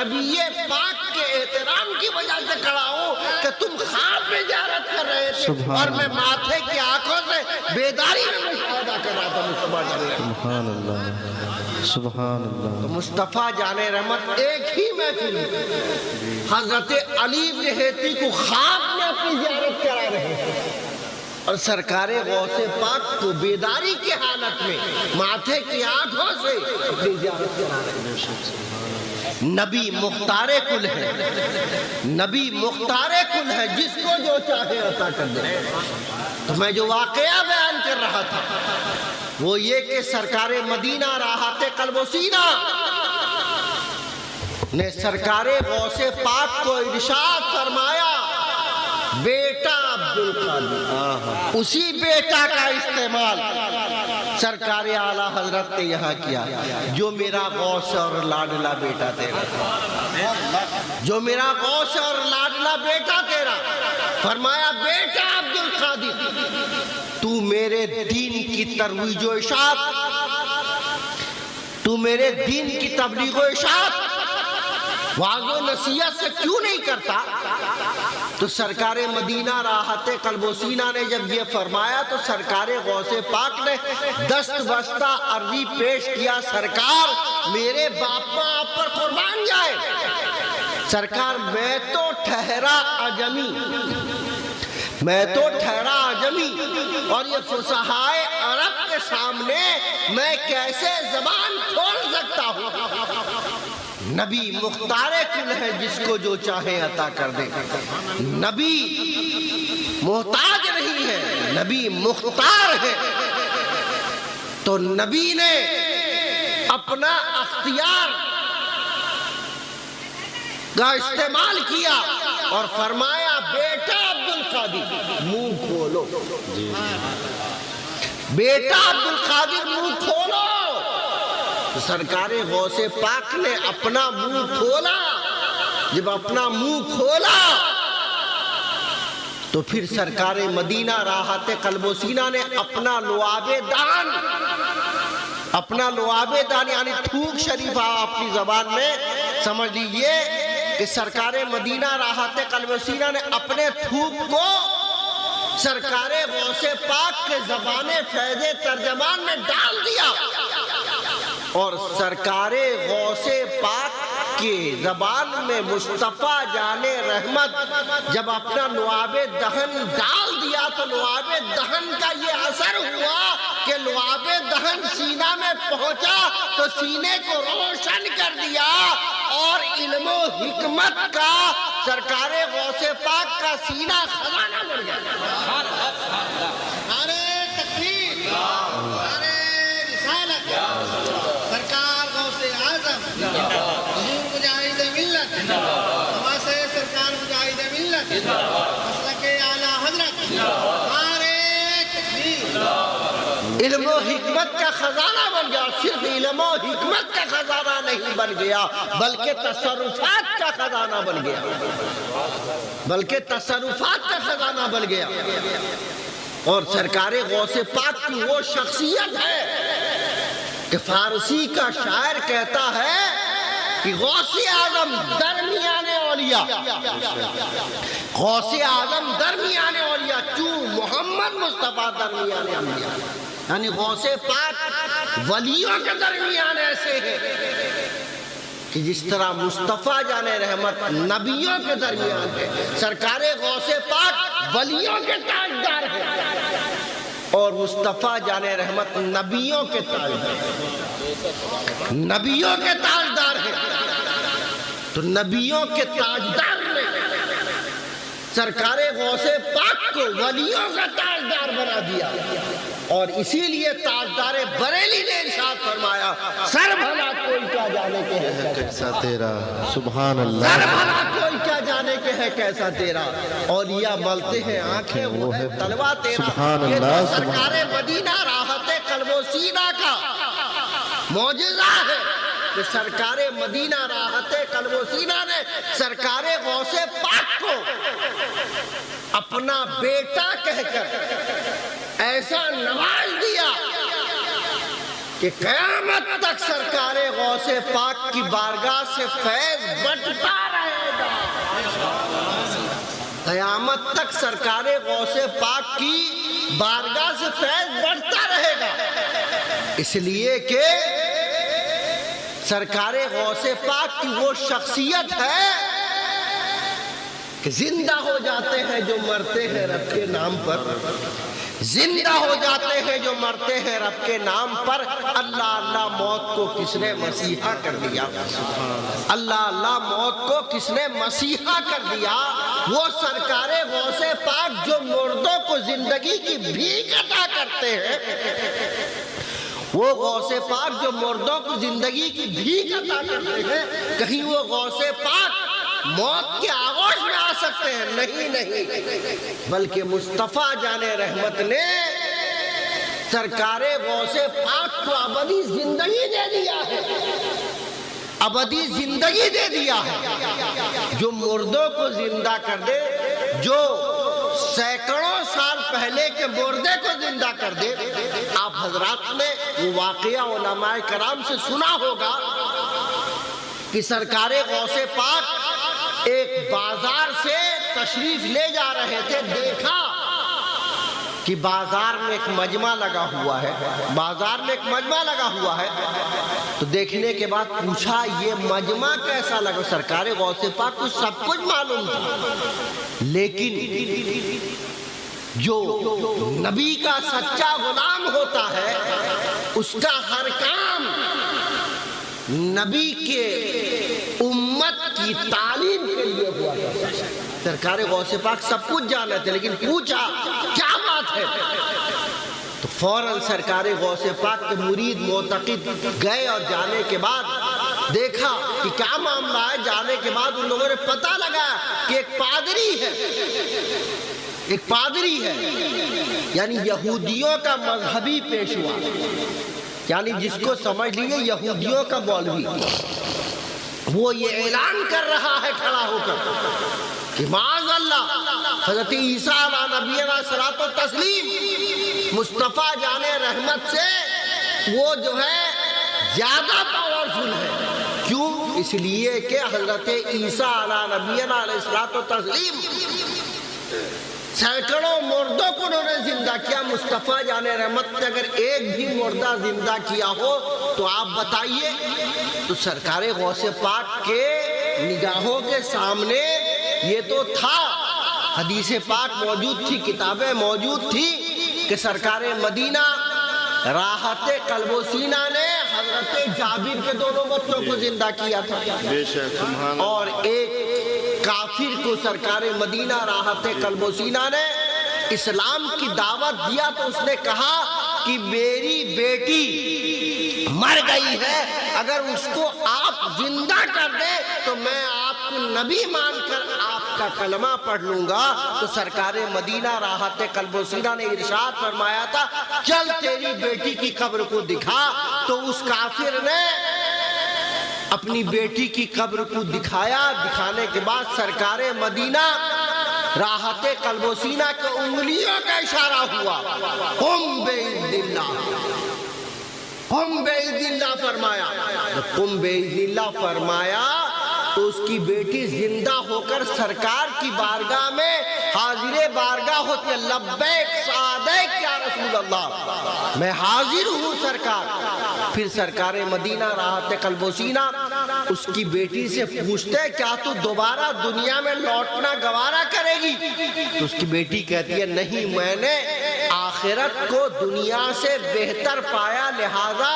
نبی پاک کے احترام کی وجہ سے کھڑا ہوں کہ تم خواب میں زیارت کر رہے تھے اور میں ماتھے کی آنکھوں سے بیداری میں مشاہدہ کر رہا تھا مصطفیٰ جان رحمت۔ سبحان اللہ سبحان اللہ۔ تو مصطفیٰ جان رحمت ایک ہی محفل میں حضرت علی بن ہیتی کو خواب میں اپنی زیارت کرا رہے ہیں اور سرکار غوث پاک کو بیداری کی حالت میں ماتھے کی آنکھوں سے اپنی زیارت کرا رہے ہیں۔ نبی مختار کل ہے، نبی مختار کل ہے، جس کو جو چاہے عطا کر دے۔ تو میں جو واقعہ بیان کر رہا تھا وہ یہ کہ سرکار مدینہ راحت قلب و سینہ نے سرکار غوث پاک کو ارشاد فرمایا بیٹا عبدالقادر، اسی بیٹا کا استعمال سرکار اعلیٰ حضرت نے یہاں کیا جو میرا غوث اور لاڈلا بیٹا تیرا، جو میرا غوث اور لاڈلا بیٹا تیرا۔ فرمایا بیٹا عبدالقادر تو میرے دین کی ترویج و اشاعت، تو میرے دین کی تبلیغ و اشاعت واعظ و نصیحت سے کیوں نہیں کرتا؟ تو سرکار مدینہ راحت قلب و سینہ نے جب یہ فرمایا تو سرکار غوث پاک نے دست بستہ عرضی پیش کیا، سرکار میرے باپا آپ پر قربان جائے، سرکار میں تو ٹھہرا عجمی، میں تو ٹھہرا عجمی اور یہ فصحائے عرب کے سامنے میں کیسے زبان کھول سکتا ہوں؟ نبی مختار کل ہے، جس کو جو چاہے عطا کر دے۔ نبی محتاج نہیں ہے، نبی مختار ہے۔ تو نبی نے اپنا اختیار کا استعمال کیا اور فرمایا بیٹا عبدالقادر منہ کھولو، بیٹا عبدالقادر منہ کھولو۔ تو سرکار غوث پاک نے اپنا منہ کھولا، جب اپنا منہ کھولا تو پھر سرکار مدینہ راحت قلب و سینہ نے اپنا لعاب دان یعنی تھوک شریفہ اپنی زبان میں سمجھ لیجئے کہ سرکار مدینہ راحت قلب و سینہ نے اپنے تھوک کو سرکار غوث پاک کے زبان فیض ترجمان میں ڈال دیا اور سرکار غوث پاک کی زبان میں مصطفیٰ جان رحمت جب اپنا لعاب دہن ڈال دیا تو لعاب دہن کا یہ اثر ہوا کہ لعاب دہن سینہ میں پہنچا تو سینے کو روشن کر دیا اور علم و حکمت کا سرکار غوث پاک کا سینہ خزانہ بن گیا۔ نعرہ تکبیر، نعرہ رسالت، سرکار غوث اعظم، حضور مجاہد ملت، نواسہ سرکار مجاہد ملت، مسلک اعلیٰ حضرت، نعرہ تکبیر۔ علم و حکمت کا خزانہ بن گیا، صرف علم و حکمت کا خزانہ نہیں بن گیا بلکہ تصرفات کا خزانہ بن گیا، بلکہ تصرفات کا خزانہ بن گیا۔ اور سرکار غوث پاک کی وہ شخصیت ہے کہ فارسی کا شاعر کہتا ہے کہ غوث اعظم درمیان اولیاء، غوث اعظم درمیان اولیاء، چوں محمد مصطفیٰ درمیان انبیاء، یعنی غوث پاک ولیوں کے درمیان ایسے ہیں کہ جس طرح مصطفیٰ جان رحمت نبیوں کے درمیان ہے، سرکار غوث پاک ولیوں کے تاجدار ہیں اور مصطفیٰ جان رحمت نبیوں کے تاجدار ہیں، نبیوں کے تاجدار ہیں۔ تو نبیوں کے تاجدار نے سرکار غوث پاک کو ولیوں کا تاجدار بنا دیا اور اسی لیے تاجدار بریلی نے ارشاد فرمایا سر بھلا کوئی کیا جانے کے ہے کیسا تیرا، سبحان اللہ، سر بھلا کوئی کیا جانے کے ہے کیسا تیرا، اولیاء ملتے ہیں آنکھیں وہ ہے تلوا تیرا۔ سبحان یہ اللہ، تو سرکار مدینہ راحت قلب و سینہ کا معجزہ ہے کہ سرکار مدینہ راحت قلب و سینہ نے سرکار غوث پاک کو اپنا بیٹا کہہ کر ایسا نواز دیا کہ قیامت تک سرکار غوث پاک کی بارگاہ سے فیض بٹتا رہے گا. قیامت تک سرکار غوث پاک کی بارگاہ سے فیض بڑھتا رہے گا. اس لیے کہ سرکار غوث پاک کی وہ شخصیت ہے کہ زندہ ہو جاتے ہیں جو مرتے ہیں رب کے نام پر. زندہ ہو جاتے ہیں جو مرتے ہیں رب کے نام پر. اللہ اللہ موت کو کس نے مسیحا کر دیا؟ اللہ اللہ موت کو کس نے مسیحا کر دیا؟ وہ سرکار غوث پاک جو مردوں کو زندگی کی بھیک عطا کرتے ہیں. وہ غوث پاک جو مردوں کو زندگی کی بھیک عطا کرتے ہیں. کہیں وہ غوث پاک موت کے آغوش میں آ سکتے ہیں؟ نہیں، بلکہ مصطفیٰ جان رحمت نے سرکار غوث پاک کو ابدی زندگی دے دیا ہے. ابدی زندگی دے دیا ہے جو مردوں کو زندہ کر دے، جو سینکڑوں سال پہلے کے مردے کو زندہ کر دے. آپ حضرات نے وہ واقعہ علماء کرام سے سنا ہوگا کہ سرکار غوث پاک ایک بازار سے تشریف لے جا رہے تھے. دیکھا کہ بازار میں ایک مجمع لگا ہوا ہے. بازار میں ایک مجمع لگا ہوا ہے تو دیکھنے کے بعد پوچھا یہ مجمع کیسا لگا؟ سرکار غوث پاک کو سب کچھ معلوم تھا، لیکن جو نبی کا سچا غلام ہوتا ہے اس کا ہر کام نبی کے امت کی تعلیم کے لیے ہوا ہے. سرکار غوث پاک سب کچھ جانا تھے، لیکن پوچھا کیا بات ہے تو فوراً سرکار غوث پاک کے مرید معتقد گئے اور جانے کے بعد دیکھا کہ کیا معاملہ ہے. جانے کے بعد ان لوگوں نے پتہ لگا کہ ایک پادری ہے یعنی یہودیوں کا مذہبی پیشوا، یعنی جس کو سمجھ لیجیے یہودیوں کا مولوی. وہ یہ اعلان کر رہا ہے کھڑا ہو کر کہ معاذ اللہ حضرت عیسیٰ علیہ نبی علیہ الصلوۃ والتسلیم مصطفیٰ جان رحمت سے وہ جو ہے زیادہ پاورفل ہے. کیوں؟ اس لیے کہ حضرت عیسیٰ علیہ نبی علیہ الصلوۃ والتسلیم سینکڑوں مردوں کو انہوں نے زندہ کیا. مصطفیٰ جان رحمت نے اگر ایک بھی مردہ زندہ کیا ہو تو آپ بتائیے. تو سرکار غوث پاک کے نگاہوں کے سامنے یہ تو تھا، حدیث پاک موجود تھی، کتابیں موجود تھی کہ سرکار مدینہ راحت قلب و سینہ نے حضرت جابر کے دونوں بچوں کو زندہ کیا تھا، اور ایک کافر کو سرکار مدینہ راحت قلب و سینہ نے اسلام کی دعوت دیا تو اس نے کہا کہ میری بیٹی مر گئی ہے، اگر اس کو آپ زندہ کر دیں تو میں آپ کو نبی مان کر آپ کا کلمہ پڑھ لوں گا. تو سرکار مدینہ راحت قلب و سینہ نے ارشاد فرمایا تھا چل تیری بیٹی کی قبر کو دکھا. تو اس کافر نے اپنی بیٹی کی قبر کو دکھایا. دکھانے کے بعد سرکار مدینہ راحت قلب و سینہ کے انگلیوں کا اشارہ ہوا، قم بإذن اللہ، قم بإذن اللہ فرمایا. قم بإذن اللہ فرمایا تو اس کی بیٹی زندہ ہو کر سرکار کی بارگاہ میں حاضر بارگاہ ہوتی ہے. لبیک سعادیک یا رسول اللہ، میں حاضر ہوں سرکار. پھر سرکار مدینہ راحت قلب و سینہ اس کی بیٹی سے پوچھتے کیا تو دوبارہ دنیا میں لوٹنا گوارا کرے گی؟ تو اس کی بیٹی کہتی ہے نہیں، میں نے آخرت کو دنیا سے بہتر پایا، لہذا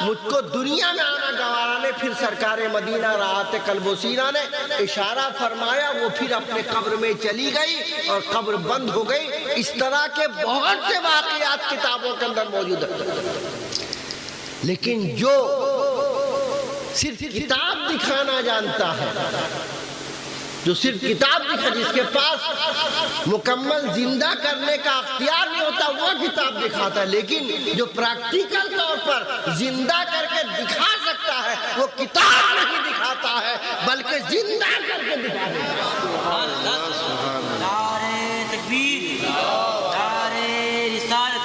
مجھ کو دنیا میں آنا گوارا نہیں. پھر سرکار مدینہ راحت قلب و سینہ نے اشارہ فرمایا، وہ پھر اپنے قبر میں چلی گئی اور قبر بند ہو گئی. اس طرح کے بہت سے واقعات کتابوں کے اندر موجود ہیں. لیکن جو صرف کتاب دکھانا جانتا ہے، جو صرف کتاب دکھا، جس کے پاس مکمل زندہ کرنے کا اختیار نہیں ہوتا وہ کتاب دکھاتا ہے. لیکن جو پریکٹیکل طور پر زندہ کر کے دکھا سکتا ہے وہ کتاب نہیں دکھاتا ہے بلکہ زندہ کر کے دکھاتا ہے. نعرہ تکبیر، نعرہ رسالت،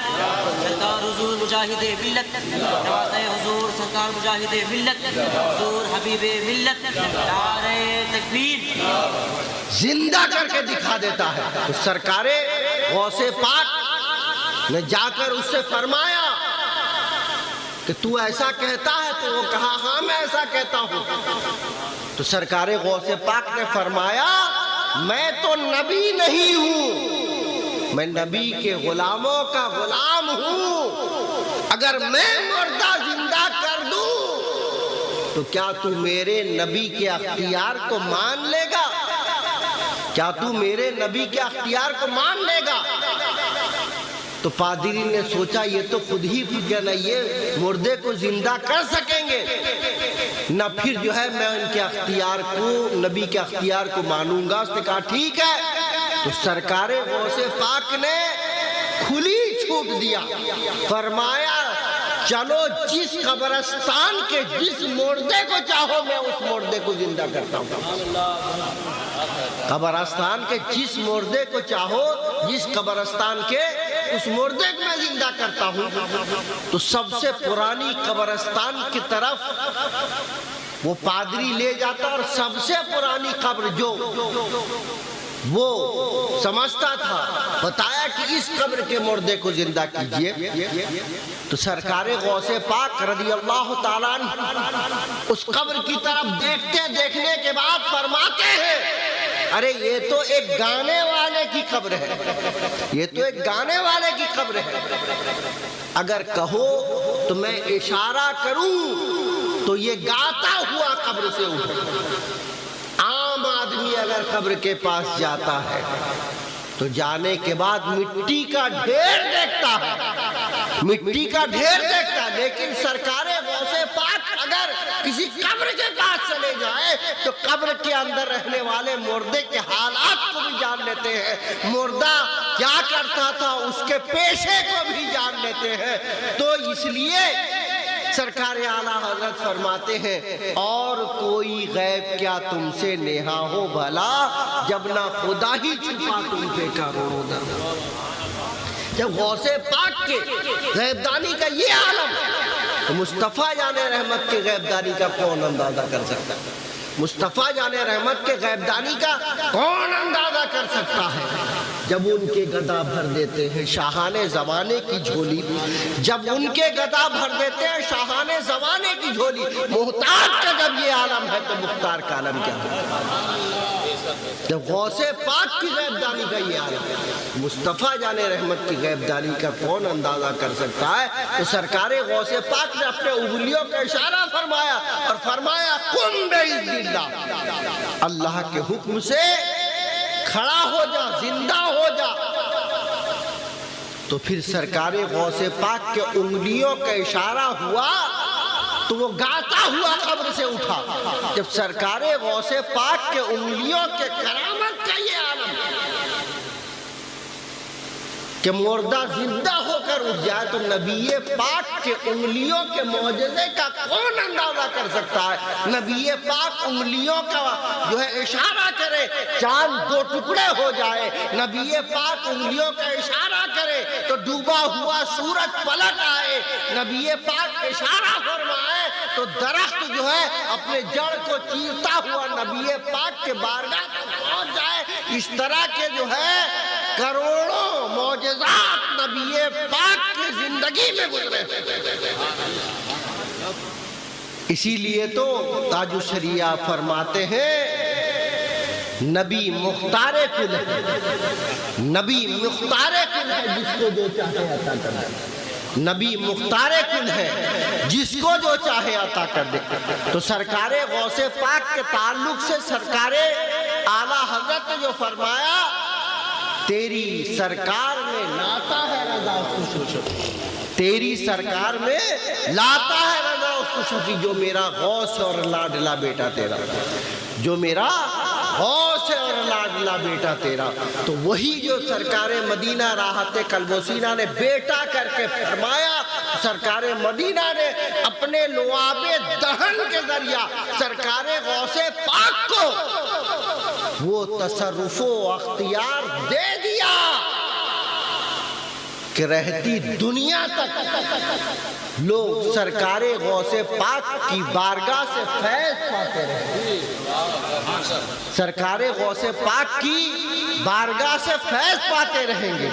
سردار حضور مجاہد ملت ملت نواسے حضور سرکار مجاہد ملت حضور حبیب ملت نعرہ تکبیر زندہ کر کے دکھا دیتا ہے۔ تو سرکار غوث پاک نے جا کر اس سے فرمایا کہ تو ایسا کہتا ہے؟ تو وہ کہا ہاں میں ایسا کہتا ہوں۔ تو سرکار غوث پاک نے فرمایا میں تو نبی نہیں ہوں، میں نبی کے غلاموں کا غلام ہوں، اگر میں مردہ زندہ کر دوں تو کیا تو میرے نبی کے اختیار کو مان لے گا؟ کیا تو میرے نبی کے اختیار کو مان لے گا؟ تو پادری نے سوچا یہ تو خود ہی فکر نہیں، یہ مردے کو زندہ کر سکیں گے نہ، پھر جو ہے میں ان کے اختیار کو، نبی کے اختیار کو مانوں گا۔ اس نے کہا ٹھیک ہے۔ تو سرکار غوث پاک نے کھلی چھوٹ دیا، فرمایا چلو جس قبرستان کے جس مردے کو چاہو میں اس مردے کو زندہ کرتا ہوں۔ قبرستان کے جس مردے کو چاہو، جس قبرستان کے اس مردے کو میں زندہ کرتا ہوں۔ تو سب سے پرانی قبرستان کی طرف وہ پادری لے جاتا، اور سب سے پرانی قبر جو وہ سمجھتا تھا بتایا کہ اس قبر کے مردے کو زندہ کیجئے۔ تو سرکار غوث پاک رضی اللہ تعالیٰ عنہ اس قبر کی طرف دیکھنے کے بعد فرماتے ہیں ارے یہ تو ایک گانے والے کی قبر ہے، یہ تو ایک گانے والے کی قبر ہے، اگر کہو تو میں اشارہ کروں تو یہ گاتا ہوا قبر سے اٹھے۔ عام آدمی اگر قبر کے پاس جاتا ہے تو جانے کے بعد مٹی کا ڈھیر دیکھتا ہے، مٹی کا ڈھیر دیکھتا ہے، لیکن سرکار غوث پاک اگر کسی قبر کے پاس چلے جائے تو قبر کے اندر رہنے والے مردے کے حالات کو بھی جان لیتے ہیں، مردہ کیا کرتا تھا اس کے پیشے کو بھی جان لیتے ہیں۔ تو اس لیے سرکار اعلیٰ حضرت فرماتے ہیں اور کوئی غیب کیا تم سے نیہا ہو بھلا، جب نہ خدا ہی چھپا تم پہ کروڑوں در۔ جب غوث پاک کے غیب دانی کا یہ عالم تو مصطفیٰ جان رحمت کے غیب دانی کا کون اندازہ کر سکتا ہے؟ مصطفیٰ جان رحمت کے غیب دانی کا کون اندازہ کر سکتا ہے؟ جب ان کے گدا بھر دیتے ہیں شاہان زمانے کی جھولی، جب ان کے گدا بھر دیتے ہیں شاہان زمانے کی جھولی، محتاج کا جب یہ عالم ہے تو مختار کا عالم کیا ہے؟ جب غوث پاک کی غیب دانی کا یہ عالم ہے، مصطفیٰ جان رحمت کی غیب دانی کا کون اندازہ کر سکتا ہے؟ تو سرکار غوث پاک نے اپنے انگلیوں کا اشارہ فرمایا اور فرمایا قم باذن اللہ، اللہ کے حکم سے کھڑا ہو جا، زندہ ہو جا۔ تو پھر سرکار غوث پاک کے انگلیوں کا اشارہ ہوا تو وہ گاتا ہوا قبر سے اٹھا۔ جب سرکار غوث پاک کے انگلیوں کے کرامت کا یہ عالم کہ مردہ زندہ ہو کر اٹھ جائے تو نبی پاک کے انگلیوں کے معجزے کا کون اندازہ کر سکتا ہے؟ نبی پاک انگلیوں کا جو ہے اشارہ کرے چاند دو ٹکڑے ہو جائے، نبی پاک انگلیوں کا اشارہ کرے تو ڈوبا ہوا سورج پلٹ آئے، نبی پاک اشارہ فرمائے تو درخت جو ہے اپنے جڑ کو چیرتا ہوا نبی پاک کے بارگاہ تک پہنچ جائے۔ اس طرح کے جو ہے کروڑوں معجزات نبی پاک کی زندگی میں گزرے۔ اسی لیے تو تاج الشریعہ فرماتے ہیں نبی مختار کل ہے، نبی مختار کل ہے جس کو جو چاہے عطا کر دے، نبی مختار کل ہے جس کو جو چاہے عطا کر دے۔ تو سرکار غوث پاک کے تعلق سے سرکار اعلیٰ حضرت نے جو فرمایا تیری سرکار میں لاتا ہے رضا اس کو شفیع، تیری سرکار میں لاتا ہے رضا اس کو شفیع، جو میرا غوث اور لاڈلا بیٹا تیرا، جو میرا غوث اور لاڈلا بیٹا تیرا۔ تو وہی جو سرکار مدینہ راحت قلب و سینہ نے بیٹا کر کے فرمایا، سرکار مدینہ نے اپنے لعاب دہن کے ذریعہ سرکار غوث پاک کو وہ تصرف و اختیار دے دیا کہ رہتی دنیا تک لوگ سرکار غوث پاک کی بارگاہ سے فیض پاتے رہیں، سرکار غوث پاک کی بارگاہ سے فیض پاتے رہیں گے۔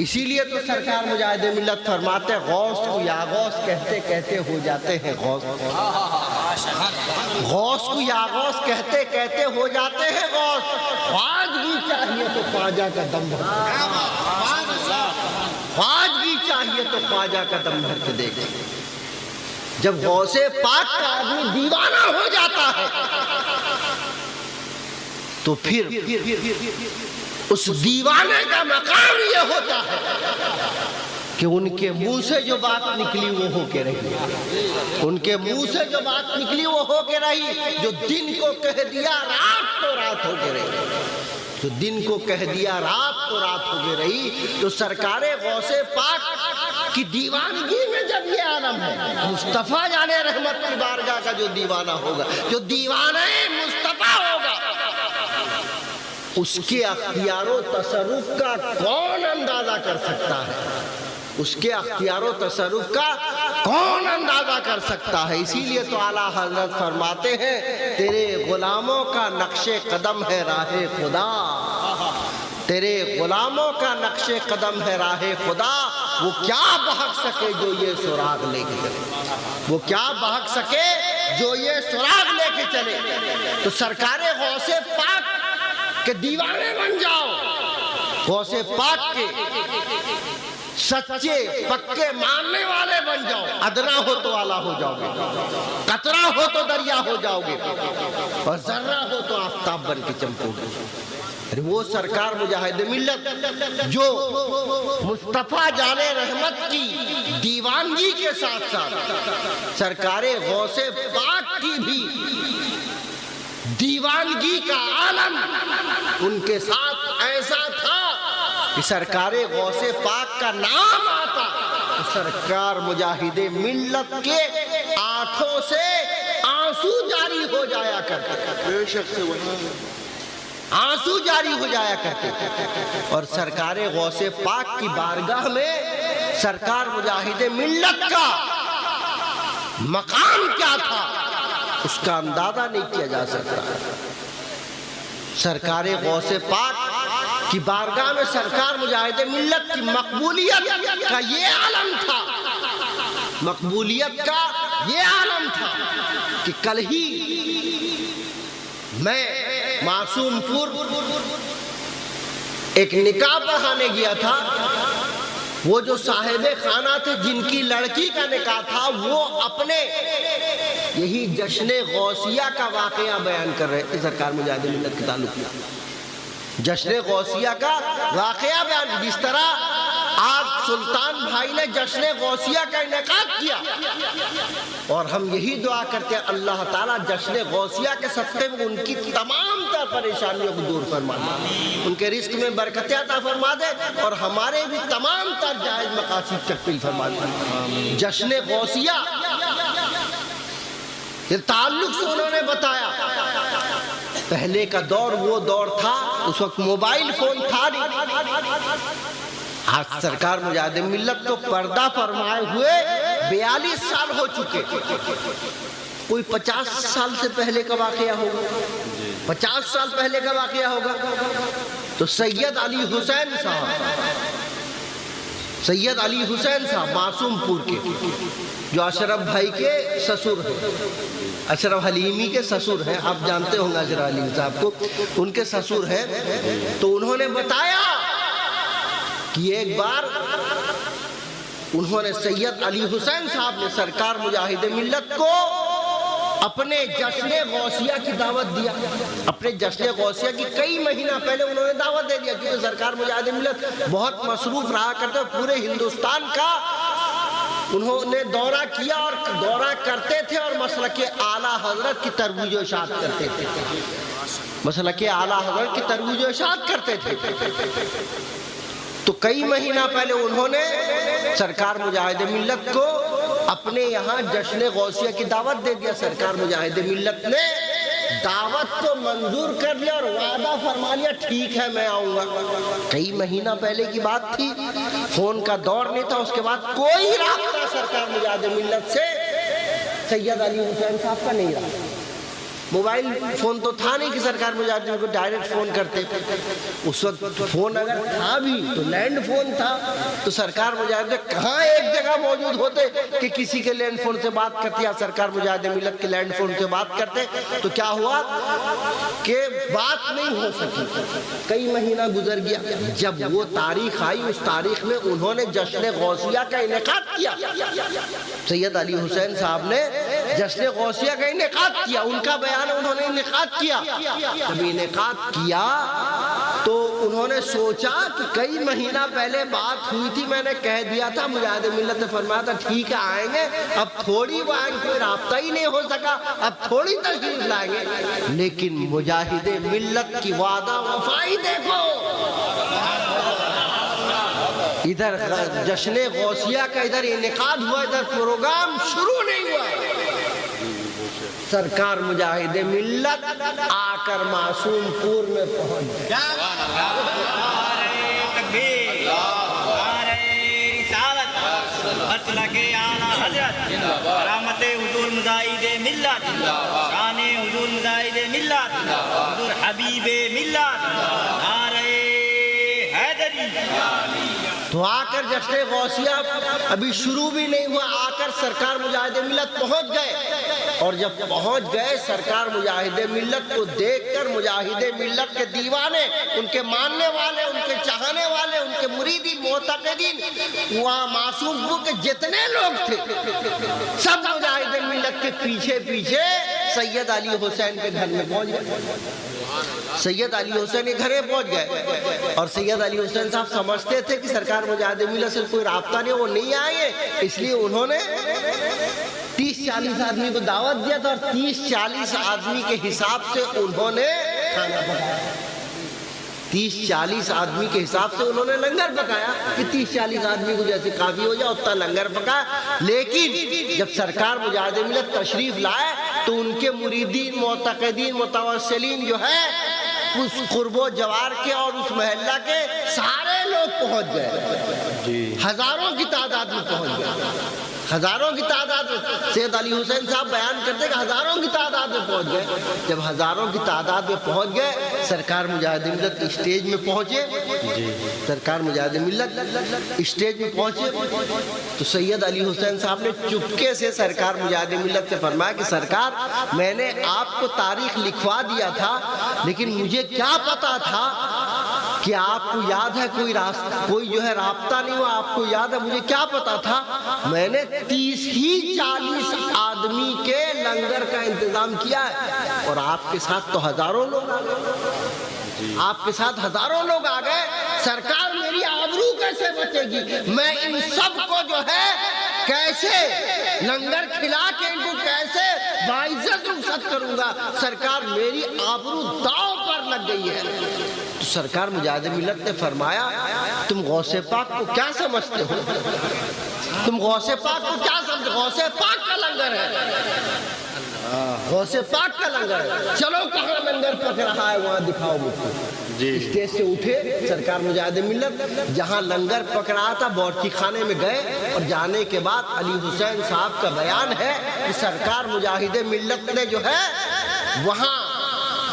اسی لیے تو سرکار مجاہد ملت فرماتے ہیں غوث کو یا غوث کہتے کہتے ہو جاتے ہیں غوث، غوث کو یا غوث کہتے کہتے ہو جاتے ہیں غوث۔ خواجگی چاہیے تو خواجہ کا دم بھر، خواجگی چاہیے تو خواجہ کا دم بھر کے دیکھیں۔ جب غوث پاک کا آدمی دیوانہ ہو جاتا ہے تو پھر اس دیوانے کا مقام یہ ہوتا ہے کہ ان کے منہ سے جو بات نکلی وہ ہو کے رہی، ان کے منہ سے جو بات نکلی وہ ہو کے رہی، جو دن کو کہہ دیا رات تو رات ہو کے رہی، جو دن کو کہہ دیا رات تو رات ہو کے رہی۔ تو سرکار غوث پاک کی دیوانگی میں جب یہ عالم ہے، مصطفیٰ جان رحمت کی بارگاہ کا جو دیوانہ ہوگا، جو دیوانہ مصطفیٰ ہوگا، اس کے اختیار و تصرف کا کون اندازہ کر سکتا ہے؟ اس کے اختیار و تصرف کا کون اندازہ کر سکتا ہے؟ اسی لیے تو اعلیٰ حضرت فرماتے ہیں تیرے غلاموں کا نقش قدم ہے راہ خدا، تیرے غلاموں کا نقش قدم ہے راہ خدا، وہ کیا بہک سکے جو یہ سراغ لے کے چلے، وہ کیا بہک سکے جو یہ سراغ لے کے چلے۔ تو سرکار غوث پاک کہ دیوانے بن جاؤ، غوث پاک کے سچے پکے ماننے والے بن جاؤ، ادنا ہو تو اعلیٰ ہو جاؤ گے، قطرہ ہو تو دریا ہو جاؤ گے، اور ذرہ ہو تو آفتاب بن کے چمکو گے۔ وہ سرکار مجاہد ملت جو مصطفیٰ جان رحمت کی دیوانگی کے ساتھ ساتھ سرکار غوث پاک کی بھی دیوانگی کا عالم ان کے ساتھ ایسا تھا کہ سرکار غوث پاک کا نام آتا تو سرکار مجاہد ملت کے آنکھوں سے آنسو جاری ہو جایا کرتے، آنسو جاری ہو جایا کرتے۔ اور سرکار غوث پاک کی بارگاہ میں سرکار مجاہد ملت کا مقام کیا تھا اس کا اندازہ نہیں کیا جا سکتا۔ سرکار غوث پاک کی بارگاہ میں سرکار مجاہد ملت کی مقبولیت کا یہ عالم تھا، مقبولیت کا یہ عالم تھا کہ کل ہی میں معصوم پور ایک نکاح پڑھانے گیا تھا، وہ جو صاحب خانہ تھے جن کی لڑکی کا نکاح تھا وہ اپنے یہی جشن غوثیہ کا واقعہ بیان کر رہے تھے سرکار مجاہد ملت کے تعلق میں۔ جشن غوثیہ کا واقعہ بیان، جس طرح آج سلطان بھائی نے جشن غوثیہ کا انعقاد کیا، اور ہم یہی دعا کرتے ہیں اللہ تعالیٰ جشن غوثیہ کے صدقے میں ان کی تمام تر پریشانیوں کو دور فرما دے، ان کے رزق میں برکت عطا فرما دے، اور ہمارے بھی تمام تر جائز مقاصد تکمیل فرما دے۔ جشن غوثیہ یہ تعلق سے انہوں نے بتایا، پہلے کا دور وہ دور تھا، اس وقت موبائل فون تھا نہیں۔ آج سرکار مجاہد ملت کو پردہ فرمائے ہوئے 42 سال ہو چکے، کوئی 50 سال سے پہلے کا واقعہ ہوگا، 50 سال پہلے کا واقعہ ہوگا۔ تو سید علی حسین صاحب، سید علی حسین صاحب معصوم پور کے، جو اشرف بھائی کے سسر ہیں، اشرف حلیمی کے سسر ہیں، آپ جانتے ہوں گے اشرف حلیمی صاحب کو، ان کے سسر ہیں۔ تو انہوں نے بتایا کہ ایک بار انہوں نے سید علی حسین صاحب نے سرکار مجاہد ملت کو اپنے جشن غوثیہ کی دعوت دیا، اپنے جشن غوثیہ کی کئی مہینہ پہلے انہوں نے دعوت دے دیا، کیونکہ سرکار مجاہد ملت بہت مصروف رہا کرتے، پورے ہندوستان کا انہوں نے دورہ کیا اور دورہ کرتے تھے، اور مسلک اعلیٰ حضرت کی ترویج و اشاعت کرتے تھے، مسلک اعلیٰ حضرت کی ترویج و اشاعت کرتے تھے۔ تو کئی مہینہ پہلے انہوں نے سرکار مجاہد ملت کو اپنے یہاں جشن غوثیہ کی دعوت دے دیا۔ سرکار مجاہد ملت نے دعوت کو منظور کر لیا اور وعدہ فرما لیا ٹھیک ہے میں آؤں گا۔ کئی مہینہ پہلے کی بات تھی، فون کا دور نہیں تھا، اس کے بعد کوئی رابطہ سرکار مجاہد ملت سے سید علی حسین صاحب کا نہیں رہا۔ موبائل فون تو تھا نہیں کہ سرکار مجاہد کو ڈائریکٹ فون کرتے، اس وقت فون اگر تھا بھی تو لینڈ فون تھا، تو سرکار مجاہد کہاں ایک جگہ موجود ہوتے کہ کسی کے لینڈ فون سے بات کرتے یا سرکار مجاہد ملت کے لینڈ فون سے بات کرتے، تو کیا ہوا کہ بات نہیں ہو سکی، کئی مہینہ گزر گیا۔ جب وہ تاریخ آئی، اس تاریخ میں انہوں نے جشن غوثیہ کا انعقاد کیا، سید علی حسین صاحب نے جشن غوثیہ کا انعقاد کیا، ان کا بیان انہوں نے انعقاد کیا۔ جب انعقاد کیا تو انہوں نے سوچا کہ کئی مہینہ پہلے بات ہوئی تھی، میں نے کہہ دیا تھا، مجاہد ملت نے فرمایا تھا ٹھیک ہے آئیں گے، اب تھوڑی وہ آئیں گے، کوئی رابطہ ہی نہیں ہو سکا، اب تھوڑی تشریف لائیں گے، لیکن مجاہد ملت کی وعدہ وفائی دیکھو۔ ادھر جشن غوثیہ کا ادھر انعقاد ہوا، ادھر پروگرام شروع نہیں ہوا، سرکار مجاہد ملت آ کر معصوم پور میں پہنچ گئے۔ مسلک اعلیٰ حضرت کرامت حضور مجاہد ملت، شان حضور مجاہد ملت، حضور حبیب ملت، نعرہ حیدری۔ تو آ کر جشن غوثیہ ابھی شروع بھی نہیں ہوا، آ کر سرکار مجاہد ملت پہنچ گئے، اور جب پہنچ گئے سرکار مجاہد ملت کو دیکھ کر مجاہد ملت کے دیوانے، ان کے ماننے والے، ان کے چاہنے والے، ان کے مریدین معتقدین، وہاں معصوم پور کے جتنے لوگ تھے سب مجاہد ملت کے پیچھے پیچھے سید علی حسین کے گھر میں پہنچ گئے۔ سید علی حسین کے گھر میں پہنچ گئے، اور سید علی حسین صاحب سمجھتے تھے کہ سرکار مجاہد ملت سے کوئی رابطہ نہیں، وہ نہیں آئیں گے، اس لیے انہوں نے 30-40 آدمی کو دعوت دیا تھا، اور 30-40 آدمی کے حساب سے انہوں نے کھانا پکایا، 30-40 آدمی کے حساب سے انہوں نے لنگر پکایا کہ 30-40 آدمی کو جیسے کافی ہو جائے اتنا لنگر پکایا۔ لیکن جب سرکار مجاہد ملت تشریف لائے تو ان کے مریدین، معتقدین، متوسلین جو ہے اس قرب و جوار کے اور اس محلہ کے سارے لوگ پہنچ گئے، ہزاروں کی تعداد میں پہنچ گئے، ہزاروں کی تعداد میں۔ سید علی حسین صاحب بیان کرتے کہ ہزاروں کی تعداد میں پہنچ گئے۔ جب ہزاروں کی تعداد میں پہنچ گئے، سرکار مجاہد ملت اسٹیج میں پہنچے، سرکار مجاہد ملت اسٹیج میں پہنچے تو سید علی حسین صاحب نے چپکے سے سرکار مجاہد ملت سے فرمایا کہ سرکار، میں نے آپ کو تاریخ لکھوا دیا تھا، لیکن مجھے کیا پتا تھا کہ آپ کو یاد ہے کوئی جو ہے رابطہ نہیں ہوا، آپ کو یاد ہے، مجھے کیا پتا تھا، میں نے 30-40 آدمی کے لنگر کا انتظام کیا ہے، اور آپ کے ساتھ تو ہزاروں لوگ آ گئے، آپ کے ساتھ ہزاروں لوگ آ گئے، سرکار میری آبرو کیسے بچے گی؟ میں ان سب کو جو ہے کیسے لنگر کھلا کے ان کو کیسے باعزت رخصت کروں گا؟ سرکار میری آبرو داؤ پر لگ گئی ہے۔ تو سرکار مجاہد ملت نے فرمایا تم غوث پاک کو کیا سمجھتے ہو؟ تم غوث پاک کو کیا سمجھتے؟ غوث پاک کا لنگر ہے، غوث پاک کا لنگر ہے، چلو کہاں لنگر پک رہا ہے وہاں دکھاؤ مجھ کو۔ اسٹیج سے اٹھے سرکار مجاہد ملت، جہاں لنگر پک رہا تھا باورچی خانے میں گئے، اور جانے کے بعد علی حسین صاحب کا بیان ہے کہ سرکار مجاہد ملت نے جو ہے وہاں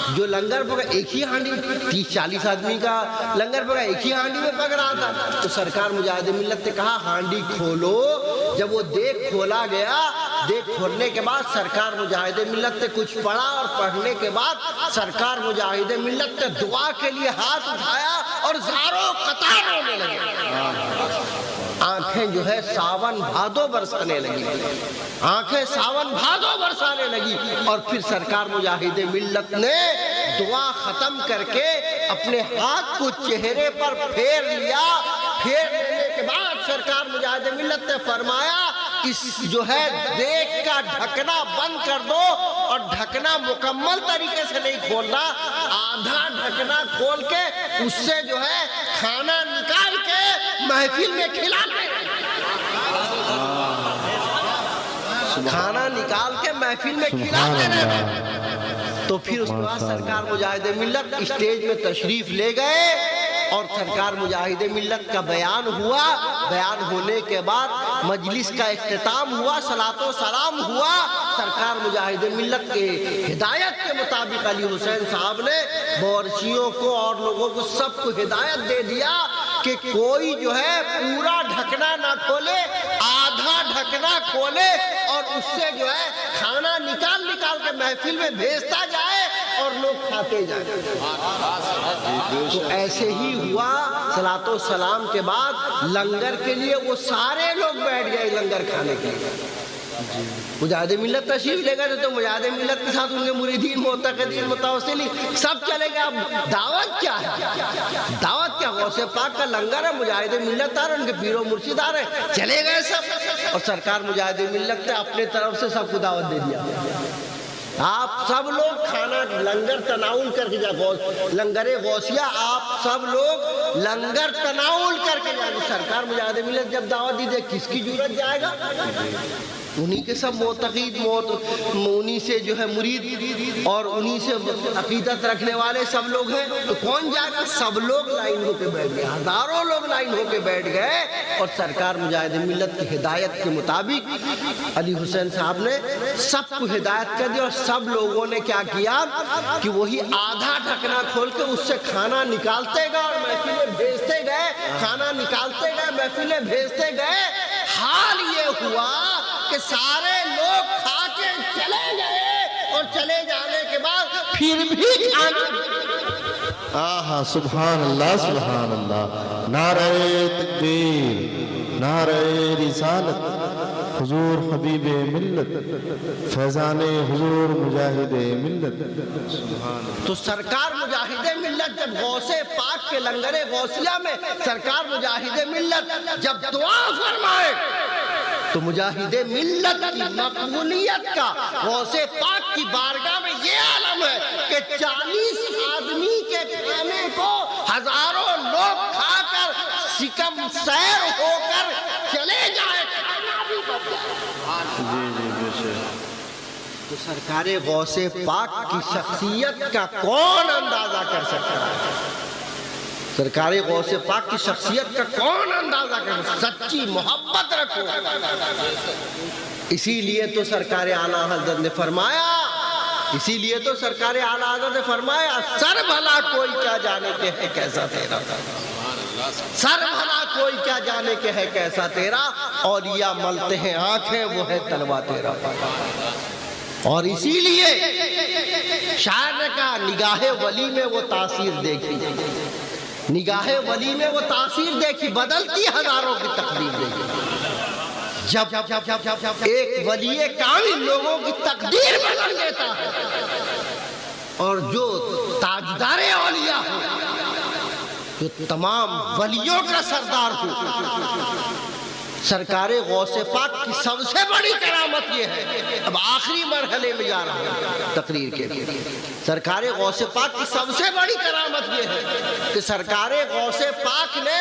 جو لنگر پکا، ایک ہی ہانڈی، 30-40 آدمی کا لنگر پکا ایک ہی ہانڈی میں پک رہا تھا، تو سرکار مجاہد ملت نے کہا ہانڈی کھولو۔ جب وہ دیکھ کھولا گیا، دیکھ کھولنے کے بعد سرکار مجاہد ملت نے کچھ پڑھا، اور پڑھنے کے بعد سرکار مجاہد ملت نے دعا کے لیے ہاتھ اٹھایا اور زاروں قطار ہونے لگے، آنکھیں جو ہے ساون بھادو برسانے لگی، آنکھیں ساون بھادو برسانے لگی، اور پھر سرکار مجاہد ملت نے دعا ختم کر کے اپنے ہاتھ کو چہرے پر پھیر لیا۔ پھیر لینے کے بعد سرکار مجاہد ملت نے فرمایا اس جو ہے دیکھ کا ڈھکنا بند کر دو، اور ڈھکنا مکمل طریقے سے نہیں کھولنا، آدھا ڈھکنا کھول کے اس سے جو ہے کھانا نکال کے محفل میں کھلانا، کھانا نکال کے محفل میں کھلاتے رہنا۔ تو پھر اس کے بعد سرکار مجاہد ملت اسٹیج میں تشریف لے گئے، اور سرکار مجاہد ملت کا بیان ہوا. بیان ہونے کے بعد مجلس کا اختتام ہوا, صلاۃ و سلام ہوا. سرکار مجاہد ملت کے ہدایت کے مطابق علی حسین صاحب نے باورچیوں کو اور لوگوں کو سب کو ہدایت دے دیا کہ کوئی جو ہے پورا ڈھکنا نہ کھولے, آدھا ڈھکنا کھولے اور اس سے جو ہے کھانا نکال نکال کے محفل میں بھیجتا جائے اور لوگ کھاتے جائیں. تو ایسے ہی ہوا. صلاۃ و سلام کے بعد لنگر کے لیے وہ سارے لوگ بیٹھ گئے لنگر کھانے کے لیے. مجاہد ملت تشریف لے گئے تو مجاہد ملت کے ساتھ ان کے مریدین معتقدین متوسلین سب چلے گئے. اب دعوت کیا ہے؟ دعوت کیا؟ غوث پاک کا لنگر ہے, مجاہد ملت آ رہے, ان کے پیر و مرشد آ رہے, چلے گئے سب. اور سرکار مجاہد ملت نے اپنے طرف سے سب کو دعوت دے دیا. آپ سب لوگ کھانا لنگر تناول کر کے جائے. لنگر غوثیہ آپ سب لوگ لنگر تناول کر کے جائے. سرکار مجاہد ملت جب دعوت دی دے کس کی جرات جائے گا؟ انہی کے سب معتقد انہی سے جو ہے مرید اور انہی سے عقیدت رکھنے والے سب لوگ ہیں. تو کون جائے گا؟ سب لوگ لائن ہو کے بیٹھ گئے, ہزاروں لوگ لائن ہو کے بیٹھ گئے. اور سرکار مجاہد ملت کی ہدایت کے مطابق علی حسین صاحب نے سب کو ہدایت کر دی اور سب لوگوں نے کیا کیا کہ وہی آدھا ڈھکنا کھول کے اس سے کھانا نکالتے گئے اور محفلیں بھیجتے گئے. کھانا نکالتے گئے, محفلیں بھیجتے گئے. حال یہ ہوا کہ سارے لوگ کھا کے چلے گئے اور چلے جانے کے بعد پھر بھی کھانا. آہا سبحان اللہ سبحان اللہ. نعرہ تکبیر, نعرہ رسالت, حضور حبیب ملت, فیضان حضور مجاہد ملت. تو سرکار مجاہد ملت جب غوث پاک کے لنگر غوثیہ میں سرکار مجاہد ملت جب دعا فرمائے تو مجاہد ملت کی مقبولیت کا غوث پاک کی بارگاہ میں یہ عالم ہے کہ 40 آدمی کے کھانے کو ہزاروں لوگ کھا کر سکم سیر ہو کر چلے جائے. تو سرکار غوث پاک کی شخصیت کا کون اندازہ کر سکتا ہے؟ سرکار غوث پاک کی شخصیت کا کون اندازہ کر سکتا ہے؟ سچی محبت رکھو. اسی لیے تو سرکار اعلیٰ حضرت نے فرمایا, اسی لیے تو سرکار اعلیٰ حضرت نے فرمایا, سر بھلا کوئی کیا جانے کے ہے کیسا تیرا, سر بھلا کوئی کیا جانے کے ہے کیسا تیرا, اولیاء ملتے ہیں آنکھیں وہ ہے تلوا تیرا. اور اسی لیے شاعر نے کہا نگاہ ولی میں وہ تاثیر دیکھی, نگاہ ولی میں وہ تاثیر دیکھی, بدلتی ہزاروں کی تقدیر دیکھی. جب ایک ولی کامل لوگوں کی تقدیر بدل دیتا ہے اور جو تاجدار اولیاء ہو, جو تمام ولیوں کا سردار ہو, سرکار غوث پاک کی سب سے بڑی کرامت یہ ہے. اب آخری مرحلے میں جا رہا ہوں تقریر کے لیے. سرکار غوث پاک کی سب سے بڑی کرامت یہ ہے کہ سرکار غوث پاک نے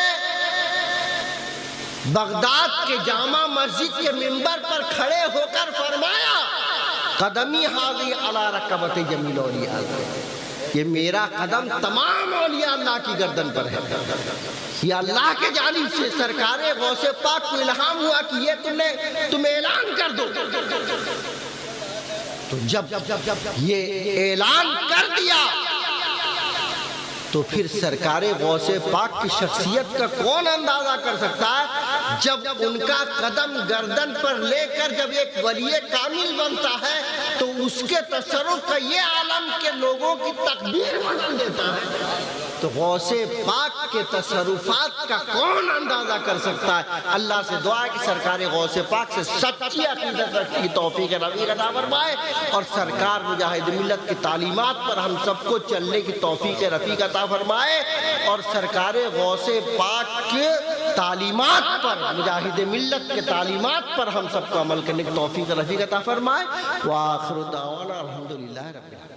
بغداد کے جامع مسجد کے منبر پر کھڑے ہو کر فرمایا قدمی حاضی علی رکبت جمیل اولیاء, یہ میرا قدم تمام اولیاء اللہ کی گردن پر ہے. یہ اللہ کے جانب سے سرکار غوث پاک کو الہام ہوا کہ یہ تم اعلان کر دو. تو جب یہ اعلان کر دیا تو پھر سرکار غوث پاک کی شخصیت کا کون اندازہ کر سکتا ہے؟ جب ان کا قدم گردن پر لے کر جب ایک ولی کامل بنتا ہے تو اس کے تصرف کا یہ عالم کے لوگوں کی تقدیر بدل دیتا ہے. تو غوث پاک کے تصرفات کا کون اندازہ کر سکتا ہے؟ اللہ سے دعا ہے کہ سرکار غوث پاک سے سچی عقیدت رکھنے کی توفیق رفیق عطا فرمائے اور سرکار مجاہد ملت کی تعلیمات پر ہم سب کو چلنے کی توفیق رفیق عطا فرمائے اور سرکار غوث پاک کے تعلیمات پر, مجاہد ملت کے تعلیمات پر ہم سب کو عمل کرنے کی توفیق رفیق عطا فرمائے. وآخر دعوانا الحمدللہ رب العالمین.